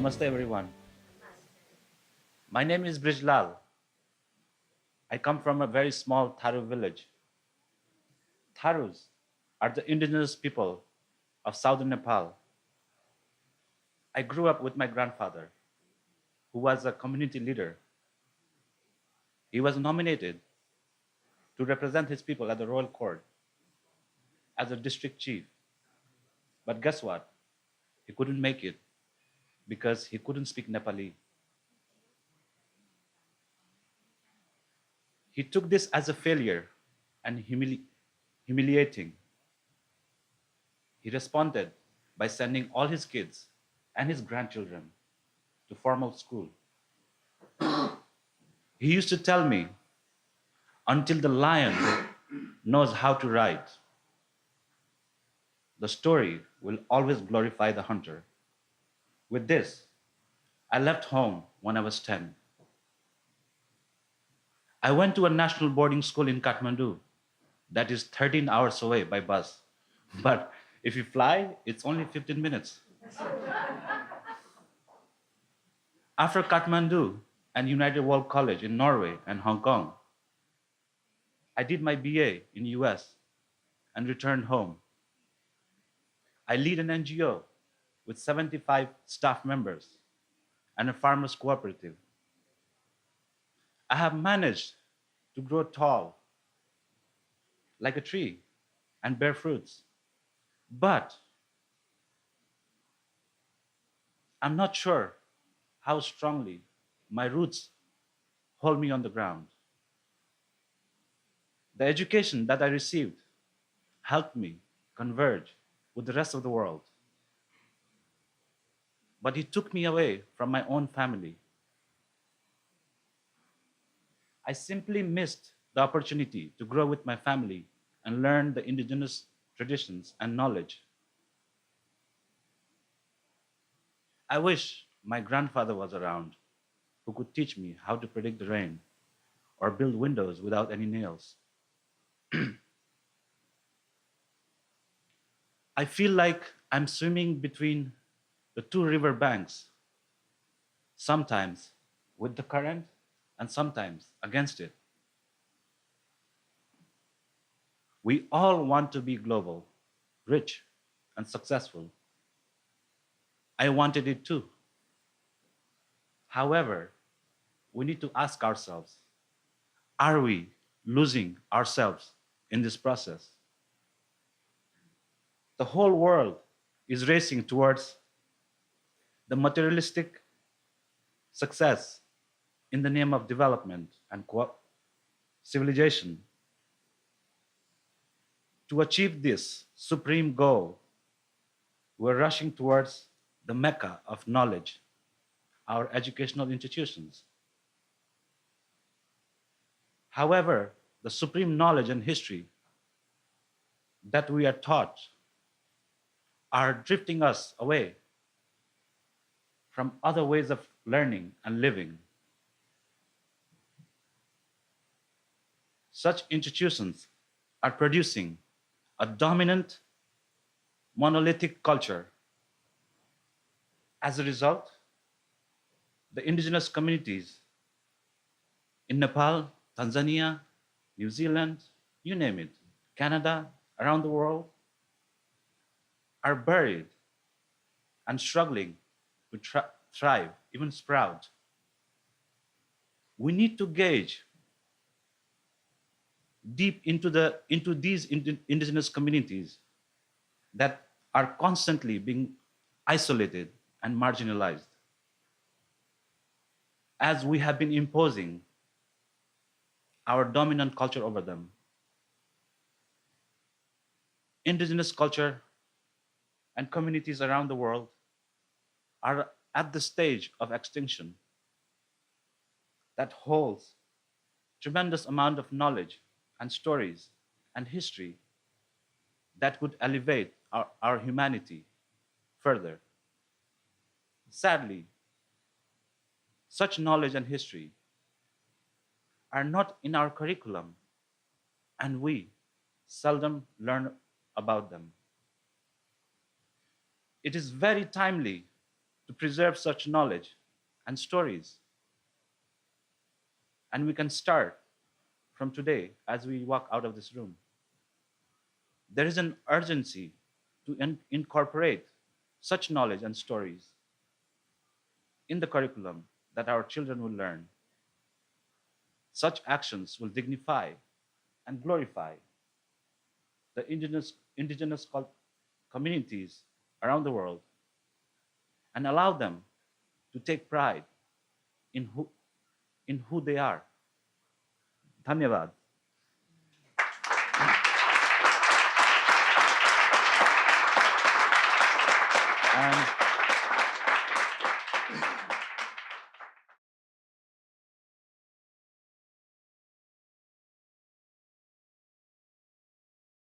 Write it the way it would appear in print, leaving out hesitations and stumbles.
Namaste everyone. My name is Brijlal. I come from a very small Tharu village. Tharus are the indigenous people of southern Nepal. I grew up with my grandfather, who was a community leader. He was nominated to represent his people at the royal court as a district chief. But guess what? He couldn't make it because he couldn't speak Nepali. He took this as a failure and humiliating. He responded by sending all his kids and his grandchildren to formal school. He used to tell me, until the lion knows how to ride, the story will always glorify the hunter. With this, I left home when I was 10. I went to a national boarding school in Kathmandu that is 13 hours away by bus. But if you fly, it's only 15 minutes. After Kathmandu and United World College in Norway and Hong Kong, I did my BA in US and returned home. I lead an NGO with 75 staff members and a farmers cooperative. I have managed to grow tall like a tree and bear fruits. But I'm not sure how strongly my roots hold me on the ground. The education that I received helped me converge with the rest of the world. But it took me away from my own family. I simply missed the opportunity to grow with my family and learn the indigenous traditions and knowledge. I wish my grandfather was around, who could teach me how to predict the rain or build windows without any nails. I feel like I'm swimming between the two river banks, sometimes with the current and sometimes against it. We all want to be global, rich, and successful. I wanted it too. However, we need to ask ourselves, are we losing ourselves in this process? The whole world is racing towards the materialistic success in the name of development and civilization. To achieve this supreme goal, we're rushing towards the mecca of knowledge, our educational institutions. However, the supreme knowledge and history that we are taught are drifting us away from other ways of learning and living. Such institutions are producing a dominant monolithic culture. As a result, the indigenous communities in Nepal, Tanzania, New Zealand, you name it, Canada, around the world, are buried and struggling to thrive, even sprout. We need to gauge deep into these indigenous communities that are constantly being isolated and marginalized, as we have been imposing our dominant culture over them. Indigenous culture and communities around the world are at the stage of extinction that holds tremendous amount of knowledge and stories and history that could elevate our humanity further. Sadly, such knowledge and history are not in our curriculum, and we seldom learn about them. It is very timely to to preserve such knowledge and stories. And we can start from today as we walk out of this room. There is an urgency to incorporate such knowledge and stories in the curriculum that our children will learn. Such actions will dignify and glorify the indigenous communities around the world and allow them to take pride in who they are. Dhanyavad. And